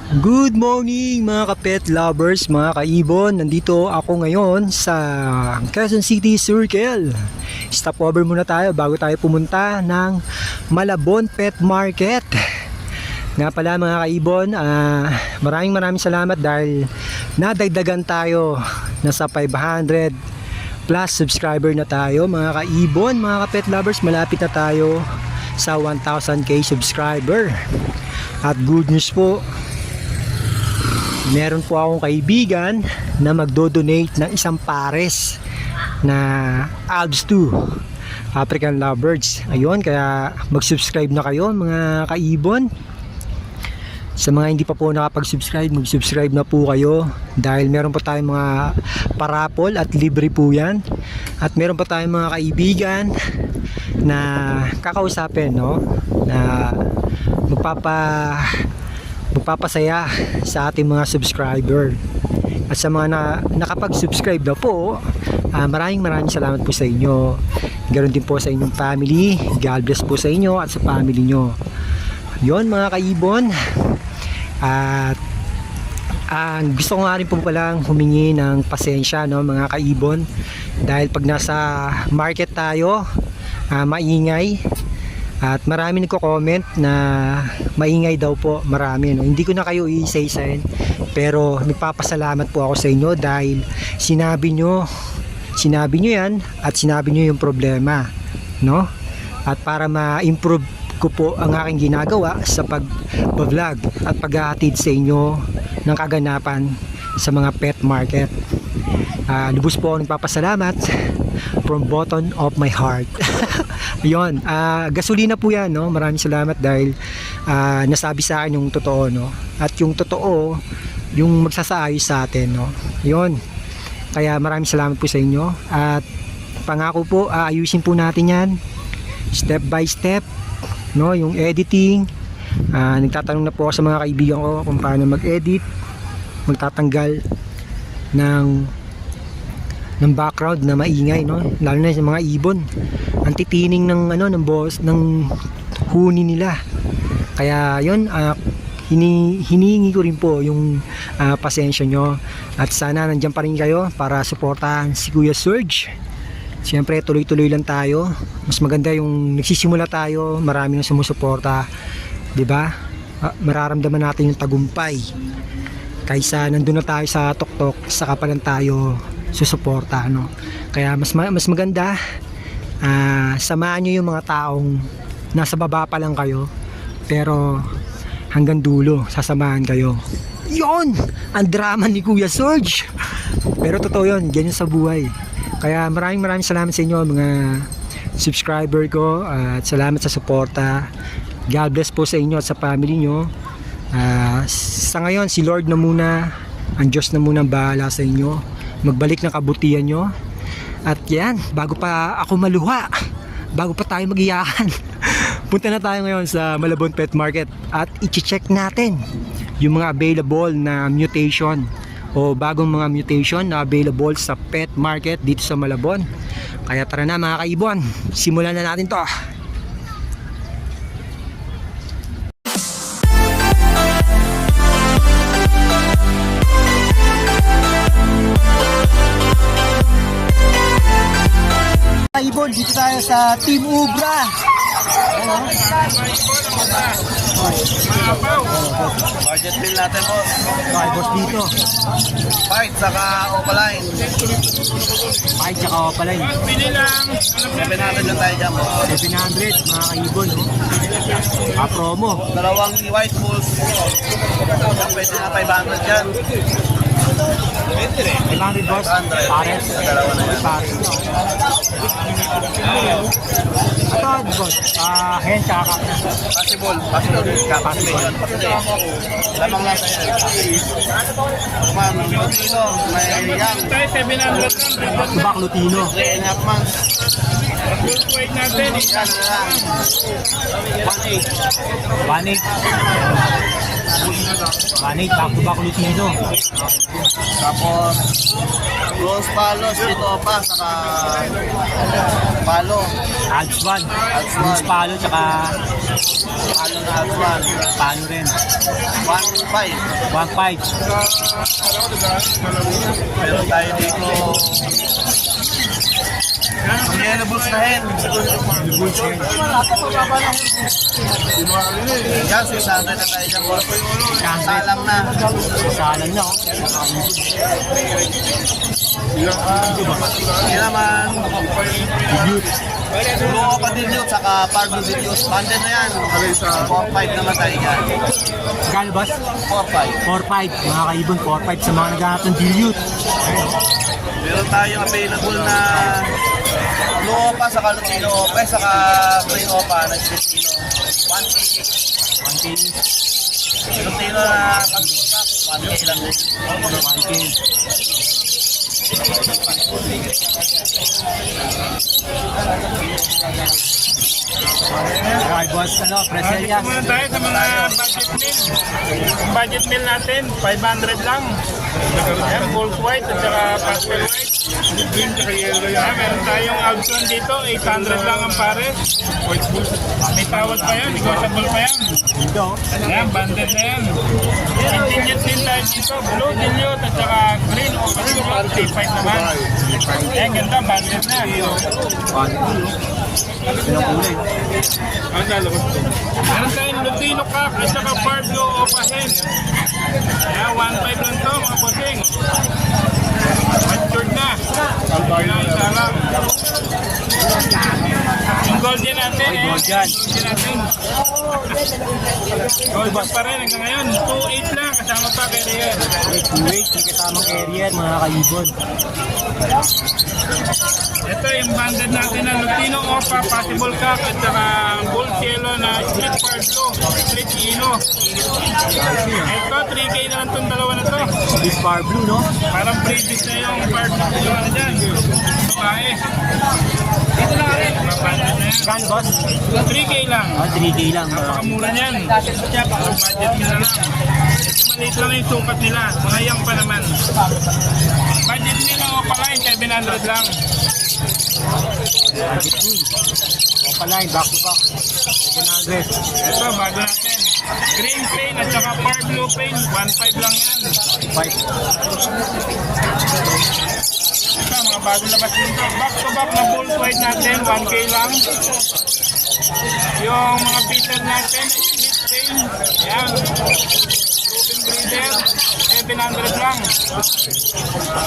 Good morning mga ka-pet lovers, mga kaibon. Nandito ako ngayon sa Quezon City Circle. Stopover muna tayo bago tayo pumunta ng Malabon Pet Market. Nga pala mga kaibon, maraming salamat dahil nadagdagan tayo. Nasa 500 plus subscriber na tayo mga kaibon, mga ka-pet lovers. Malapit na tayo sa 1,000k subscriber. At good news po, meron po akong kaibigan na magdo-donate ng isang pares na Alps 2 African Lovebirds. Ayun, kaya mag-subscribe na kayo mga kaibon. Sa mga hindi pa po nakapag-subscribe, mag-subscribe na po kayo dahil meron po tayong mga parapol at libre po yan. At meron pa tayong mga kaibigan na kakausapin, no? Na magpapasaya sa ating mga subscriber. At sa mga nakapag-subscribe na po, maraming salamat po sa inyo. Ganoon din po sa inyong family. God bless po sa inyo at sa family nyo. Yun mga kaibon. At gusto ko nga rin po palang humingi ng pasensya, no, mga kaibon, dahil pag nasa market tayo, maingay. At marami nagko-comment na maingay daw po, marami, no? Hindi ko na kayo i-say-sayin, pero nagpapasalamat po ako sa inyo dahil sinabi nyo yan at sinabi nyo yung problema, no? At para ma-improve ko po ang aking ginagawa sa pag-vlog at paghahatid sa inyo ng kaganapan sa mga pet market. Lubos po ako nagpapasalamat from bottom of my heart. Ayun, gasolina po yan, no? Maraming salamat dahil nasabi sa akin yung totoo, no? At yung totoo, yung magsasaayos sa atin, no? Ayun, kaya maraming salamat po sa inyo. At pangako po, ayusin po natin yan step by step, no? Yung editing, nagtatanong na po ako sa mga kaibigan ko kung paano mag-edit, magtatanggal ng background na maingay, no? Lalo na sa mga ibon, ang titining ng ng boss ng huni nila. Kaya yun, hinihingi ko rin po yung pasensya nyo at sana nandiyan pa rin kayo para suportahan si Kuya Serge. Siyempre tuloy-tuloy lang tayo. Mas maganda yung nagsisimula tayo, marami nang sumusuporta, 'di ba? Mararamdaman natin yung tagumpay kaysa nandun na tayo sa tuktok, saka pa lang tayo susuporta, no? Kaya mas maganda, samahan nyo yung mga taong nasa baba pa lang kayo, pero hanggang dulo sasamahan kayo. Yon ang drama ni Kuya Serge, pero totoo yun, ganyan sa buhay. Kaya maraming salamat sa inyo mga subscriber ko, at salamat sa suporta. God bless po sa inyo at sa family nyo. Sa ngayon si Lord na muna, ang Diyos na muna bahala sa inyo, magbalik ng kabutihan nyo. At yan, bago pa ako maluha, bago pa tayo mag-iyakan, punta na tayo ngayon sa Malabon Pet Market at i-check natin yung mga available na mutation o bagong mga mutation na available sa pet market dito sa Malabon. Kaya tara na mga kaibon, simulan na natin to. Ibon, dito tayo sa Team Ubra. Budget bill natin po. Okay, boss dito. Fight saka opaline. Ay, tsaka opaline. Bili lang. 700 lang tayo dyan po. 700, mga kaibon, no? Promo. Dalawang white bulls. Pwede na 500 dyan. 500 boss. Pares. Dalawa na yan. Pares. Ito, boss. Hen, tsaka Possible. Possible. Lamang lang tayo. Ma'am, Lutino. May yang. 700 lang. Tubak Lutino. 3.5 months. Full weight natin. Yan na lang. 1.8. 1.8. 1.8, back to back ulit nito. Tapos, Rose Palo, Sweet Opa, saka Palo. Alps 1, Alps Bruce 1. Palo, tsaka Palo na Alphan. Palo rin. 1.5. 1.5. Meron tayo dito. Ang yellow bulls na hen. Yan, 600 na tayo dyan, boss. Salang na. Salang na, oh. Yan naman. Luo pa din yun, saka Pardo Videos. Banded na yan. 4.5 naman tayo dyan. Gano, boss? 4.5. 4.5, mga kaibon, 4.5 sa mga naghahanap ng dilute. Meron tayong available na Luo pa, saka Lutino Opa, saka Green Opa na Lutino. 1K. 1K, Lutino na pag-stock, 1K lang din. 1K. Alright, boss, ano, Preselia. Dito muna tayo sa mga budget meal. Ang budget meal natin, 500 lang. Ayan, gold white at saka pastel white. Ayan, meron tayong Alpson dito, 800 lang ang pares. May tawad pa yan, negotiable pa yan. Dito, Ayan, banded na yan. Continued din tayo dito, blue dilute at saka green o dilute, 35 naman. Ayan, ganda, banded na. Meron tayong Lutino Cup at saka Pablo Opahen. Ayan, 1.5 lang to mga bossing. Matured na. Ayan, isa lang. Yung golden natin, eh. golden. Golden natin. Golden pa rin hanggang ngayon. 2.8 lang kasama pa kay Riel. wait, may kasamang carrier, mga kaibon. Ito yung banded natin na Lutino Opa, Possible Cup at saka Bull Cielo na Split Pablo, Split Ino. Ito, 3K na lang itong dalawa na to. This far blue, no? Parang previous na yung Pablo. Yung ano dyan, babae. Dito na rin. Banded na yan. Gano, boss? 3K lang. 3K lang. Napakamura niyan. Pang budget nyo na lang. Ito maliit lang yung sukat nila. Mga yang pa naman. Budget nila o pala yung 700 lang. Opaline, back to back. 700. Ito, bago natin. Green paint at saka far blue paint. 1.5 lang yan. 5. Ito, mga bago labas dito. Back to back na full white natin. 1K lang. Yung mga Peter natin, split paint. Ayan. Ruben Breeder. 700 lang.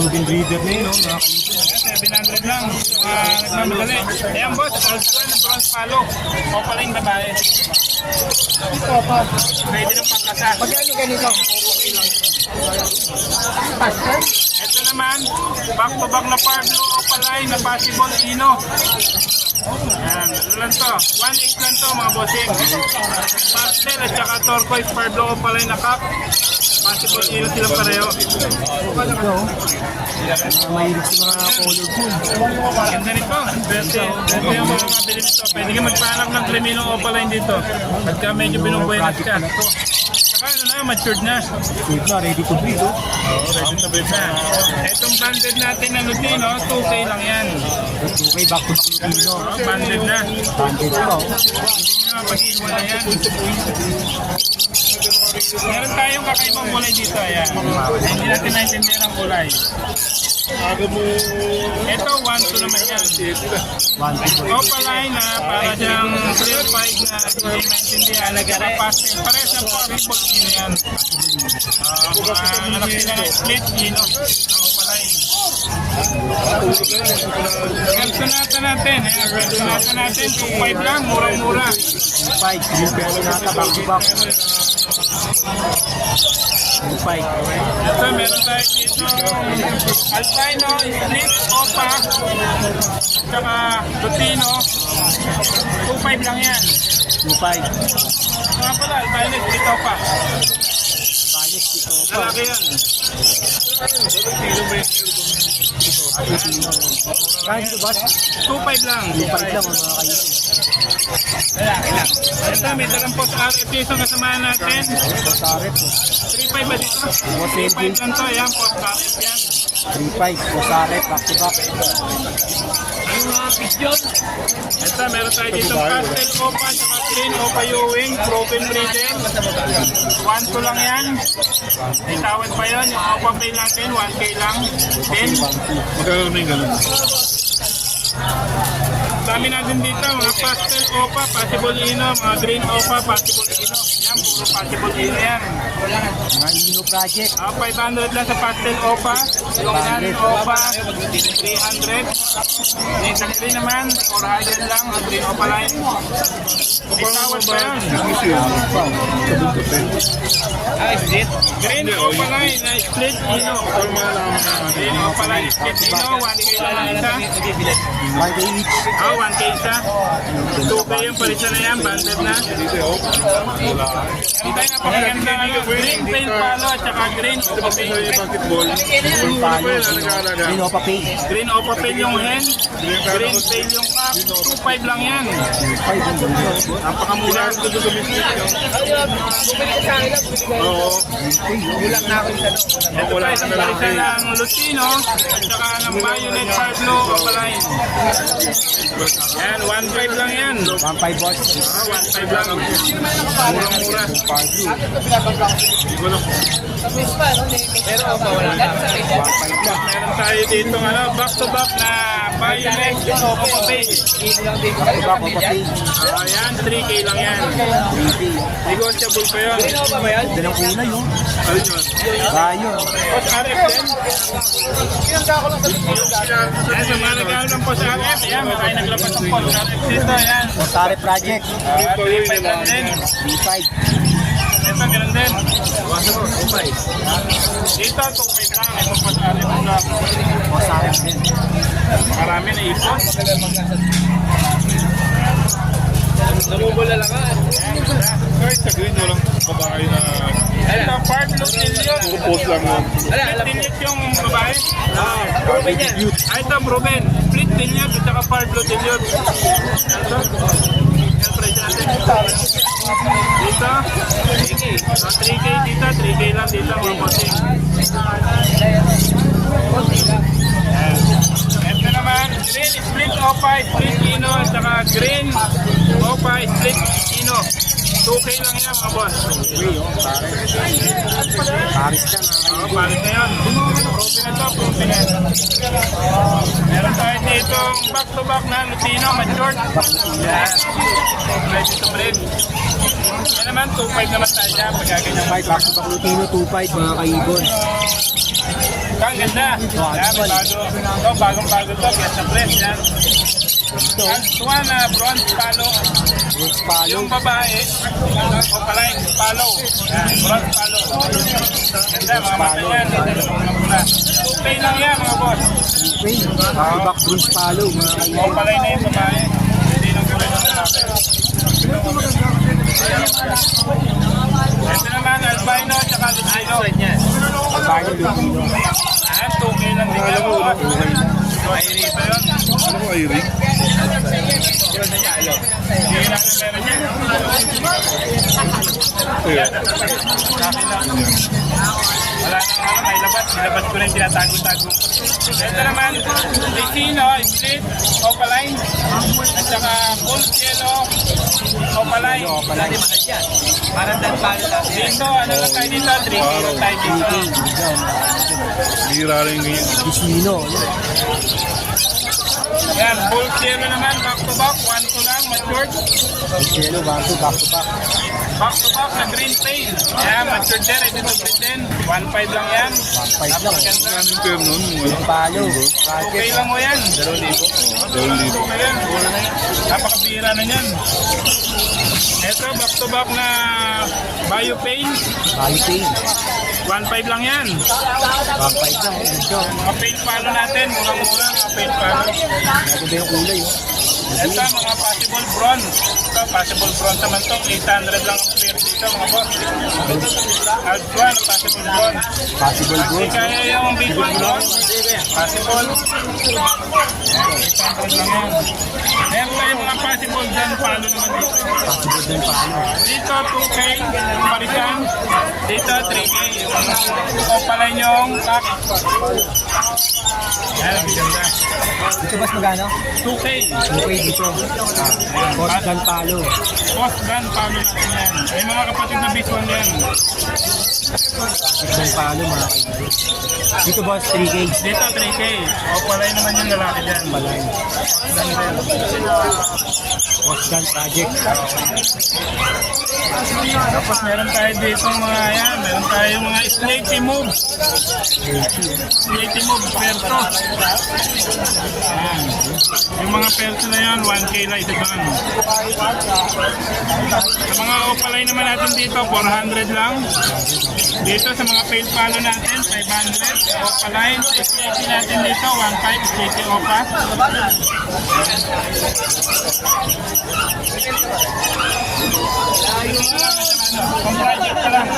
Ruben Breeder na yun, no? Mga kaibon. 700 lang. Nagmamadali. Ayan boss, also na bronze palo. O pala yung babae. Pwede ng pangkasal. Magkano ganito? Ito naman, back to back na Pablo o palay na possible Ino. Ayan, ano lang to? 1.8 lang to mga bossing. Pastel at saka turquoise Pablo o palay na cup. Possible Ino silang pareho. Ito, mahilig sa mga color pool. Ganda nito. Berte yung mga mabili nito. Pwede ka magpahanap ng Crimino o palay dito. Pagka medyo binubuenas ka. Saka ano na, matured na. Sweet na, ready to breed, oh. Ready to breed na. Itong banded natin na Lutino, 2K lang yan. 2K, back to back Lutino. Banded na. Banded pa, oh. Hindi nyo pag-iwala yan. Meron tayong kakaibang kulay dito. Ayan. Hindi natin naintindihan ang kulay. Ito, 1-2 naman yan. 1K. Opaline na para siyang clear fight na hindi maintindihan. Pastel. Parehas ang po-report yun yan. Mga anak nila ng split, yun o. Opaline. Personata natin. Personata natin, 2.5 lang. Murang-mura. 5, green personata, back to back. 5. Ito, meron tayo dito Albino, Split, Opa, saka Lutino. 2.5 lang yan. 2.5. Mga pala, Albino, Split, Opa. Violet, Lalaki yan. Kaya dito boss, 2.5 lang. lupad lang mga kaibon. Ito, may dalang post RF yung isang kasamahan natin. Posaret po. 3.5 ba dito? 3.5 lang to. Ayan, post RF yan. 3.5, posaret, back to back. Ito, meron tayo dito pastel opa, saka green opa Ewing, proven breeder. 1.2 lang yan. May tawad pa yun. Yung opa pay natin, 1K lang. 10. Magkano na yung gano'n? Dami natin dito, mga pastel opa, possible ino, mga green opa, possible ino. Yan, puro possible ino yan. Mga Ino project. 500 lang sa pastel opa. Yung yan opa, 300. Yung sa green naman, 400 lang, ang green opa line. May tawad pa yun. Green opa line, na split ino. Green opa line, split ino, 1K lang isa. 1K each. 1K isa. 2K yung palisa na yan, banded na. Hindi tayo napakaganda green pail palo at saka green opa pail. Green Opa Pay. Green opa pail yung hen, green pail yung cock. 2.5 lang yan. 5 ang ganda. Napakamura. Ito pa isang palisa ng Lucino at saka ng Bayonet Pablo Opaline. Yan, 1.5 lang yan. 1.5 boss. 1.5 lang. Murang-mura. Meron tayo dito back to back na Bayonet Opa Pail. Back Opa Pay. Ayan, 3K lang yan. 3K. Negotiable pa yun. Ganda ng kulay oh. Ano yun? Bayo. Post RF din. Ayan, sa mga nagkakaroon ng post RF, ayan, may naglabas ng post RF dito, ayan. Posaret project. 3.5 lang din. 3.5. Ito, ganun din. Dito, 2.5 lang. Ito, post RF na. Posaret din. Marami na ipon. Namumula lang ka. Kahit sa green, walang babae na Ito, part blue tillion. post lang yun. Split tillion yung babae. Proven yan. Ito, proven. Split tillion at saka part blue tillion. Ito. Yan, price natin. Dito. 3K dito. 3K lang dito mga bossing. Ito naman, green split opa, split ino, at saka green opa, split ino. 2K lang yan mga boss. Paris ka na. Oo, palit na yun. Profi na to, profi na. Meron tayo dito back to back na Lutino, matured. Yan. Ready to breed. Yan naman, 2.5 naman tayo dyan. Pagkaganyan. 5 back to back Lutino 2.5 mga kaibon. Ang ganda. Yan, may bago. Ito, bagong-bago to. Press na press. Yan. Ito na bronze palo. Rose Palo. Yung babae, o pala yung palo. Yan, bronze palo. Ganda, mga mata yan. Okay lang yan, mga boss. 2.5. Back to back Rose Palo mga O kaibon. pala na yung babae. Hindi lang kulay ng lalaki. Ito naman, albino at saka Lucino. Bayo Lutino. Ayan, 2K lang din yan. Mahiri pa yun. Ano ko, Irene? Hindi lang na meron yan. Ayan. Wala nang may labat. Nilabas ko rin tinatago-tago. Ito naman, Lucino, split, opaline, at saka gold yellow, opaline. Dito, ano lang tayo dito? 3K lang tayo dito. Bihira rin ngayon. Disnino. Yan, gold yellow naman, back to back, 1-2 lang, matured. Yellow, back to back. Back to back na green pail. Yan, matured din, ready to breed din. 1.5 lang yan. 1.5 lang. Napakaganda. Anong term nun? Rose Palo. Okay lang mo yan. 2,000. na yan. Napakabihira na yan. Ito, back to back na Bayo Pain. Bayo Pay. 1.5 lang yan. 1.5 lang. Ito. Mga pail palo natin, murang-mura mga pail palo. Maganda yung kulay oh. Ito, mga possible bronze. Ito, possible bronze naman to. 800 lang ang pair dito, mga boss. Alps 1, possible bone. Possible Hindi kaya yung big one doon. Possible. 800 lang yan. Meron tayong mga possible dyan. Paano naman dito? Possible din paano. Dito 2K, yung parisan. Dito 3K. Yung pala yung pack. Yan, ang ganda. Dito boss magano? 2K. Okay dito. Boss gun palo. Post gun, paano natin yan? Ay mga kapatid na bison yan. Gun palo mga kaibigan. Dito boss 3K. Dito 3K. O palay naman yung lalaki dyan. Balay. Boss gun project. Tapos meron tayo dito mga yan. Meron tayo mga slaty move. Slaty move, perto. Ayan. Yung mga perto na yan, 1K lang isa dyan. Sa mga opalay naman natin dito, 400 lang. Dito sa mga fail palo natin, 500. Opalay, slaty natin dito, 1.5 slaty opa. Kung project ka lang.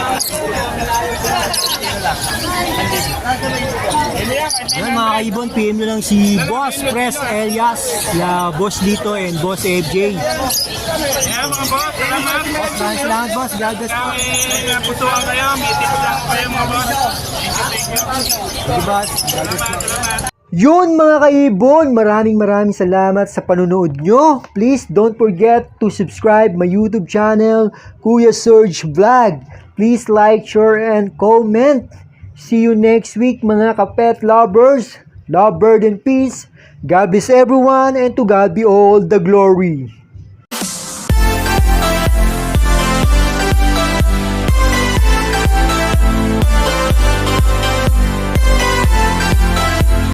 Yan mga kaibon, PM nyo lang si Boss Press Elias, Boss Lito and Boss FJ. Ayan mga boss, salamat. Maraming salamat boss, God bless po. Kami napusuan kayo, meeting ko lang kayo mga boss. Thank you. Thank you boss, God bless po. Salamat. Yun mga kaibon, maraming salamat sa panunood nyo. Please don't forget to subscribe my YouTube channel, Kuya Serge Vlog. Please like, share, and comment. See you next week mga kapet lovers. Love, bird, and peace. God bless everyone and to God be all the glory.